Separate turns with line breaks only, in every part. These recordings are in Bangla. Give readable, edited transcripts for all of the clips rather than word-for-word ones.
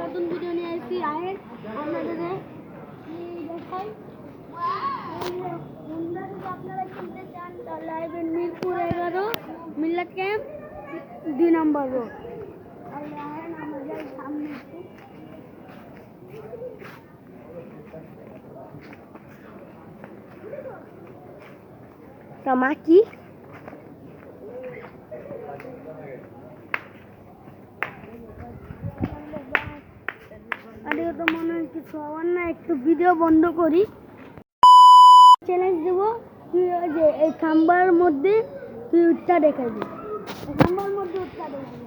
নতুন ভিডিও নিয়ে এসেছি আয়ের আপনাদের দেখাই। আপনারা কিনতে চান তাহলে আসবেন মিরপুর 11 মিল্লাত ক্যাম্প 2 নম্বর রোড। আমাদের সামনে মা কি তো মনে হয় কিছু হওয়ার না, একটু ভিডিও বন্ধ করি। চ্যালেঞ্জ দেবো তুই যে এই খাম্বার মধ্যে তুই উঠটা দেখাবি, খাম্বার মধ্যে উঠটা দেখাবি।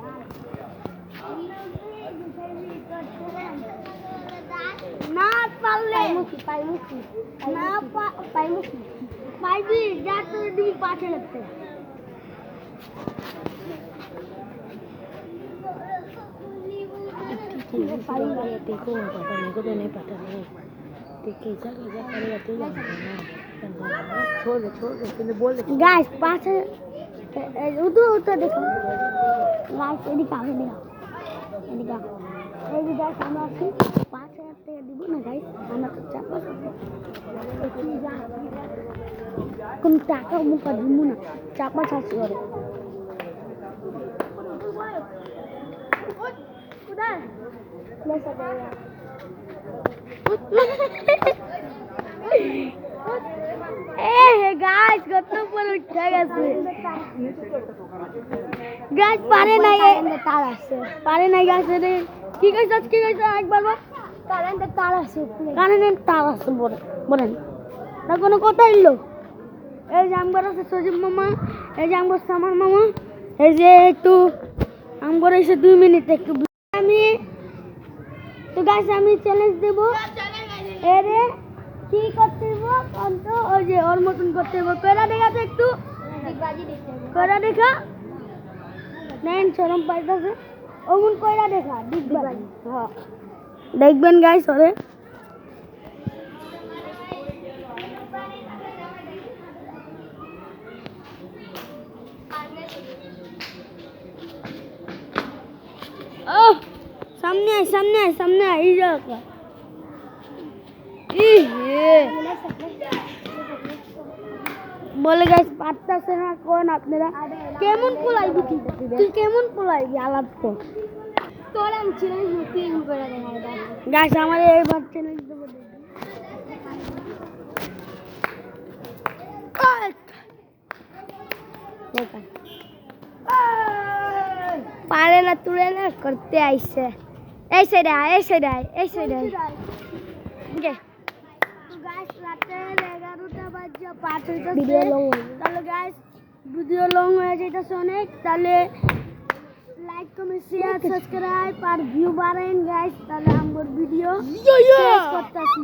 না পারলে না পাইবি যা তোর দিবি পাশে লাগতে।
देखो पता को तो नहीं पता नहीं कैसा कैसा करेगा तू छोड़ दे तूने बोल दे
गाइस पास उधर देखो गाइस एदिকে आगे देखो एदिকে এই যে গাইস আমরা আছি 5000 টাকা দিব না গাইস, আমরা তো চাপা কোন টাকা মুখা দিব না, চাপা চাচ্ছি করে उधर ले सकते हैं। गाइस কত বড় উঠে গেছে গাইস, পারে না তার আছে, পারে না গাইস রে। কি কইছস একবার বল। কারেন্টের তার আছে, কারেন্টের তার আছে বলেন না, কোনো কথা হইলো। এই যে আমগর আছে সজীব মামা, এই যে আমগর সামার মামা, এই যে একটু আমগর এসে 2 মিনিট একটু আমি তো গাইস আমি চ্যালেঞ্জ দেব। এরে কি করতে হবে অন্ত ওই যে ওর মতন করতে হবে, কইরা দেখা তো একটু কইরা দেখা নেন শরম পাইতাছে ওমন কইরা দেখা দিগবাজি। হ্যাঁ দেখবেন গাইস ওরে सामने आए इधर का बोले गाइस पाता से ना कौन আপনারা কেমন পোলাইবি তুই কেমন পোলাইবি আলাপ কর তোর আমি চ্যালেঞ্জ নিতে করে দেখাই গাইস আমাদের এইবার চ্যালেঞ্জ দেব দেখা পারে না তুলে না করতে আইছে ऐसे ओके तो गाइस রাতে 11টা বাজে 5 হইতাছে ভিডিও লং তাহলে গাইস ভিডিও লং হয়ে যাইতাছে অনেক, তাহলে লাইক কমেন্ট শেয়ার সাবস্ক্রাইব আর ভিউ বাড়াইন গাইস, তাহলে আমগর ভিডিও শেষ করতেছি।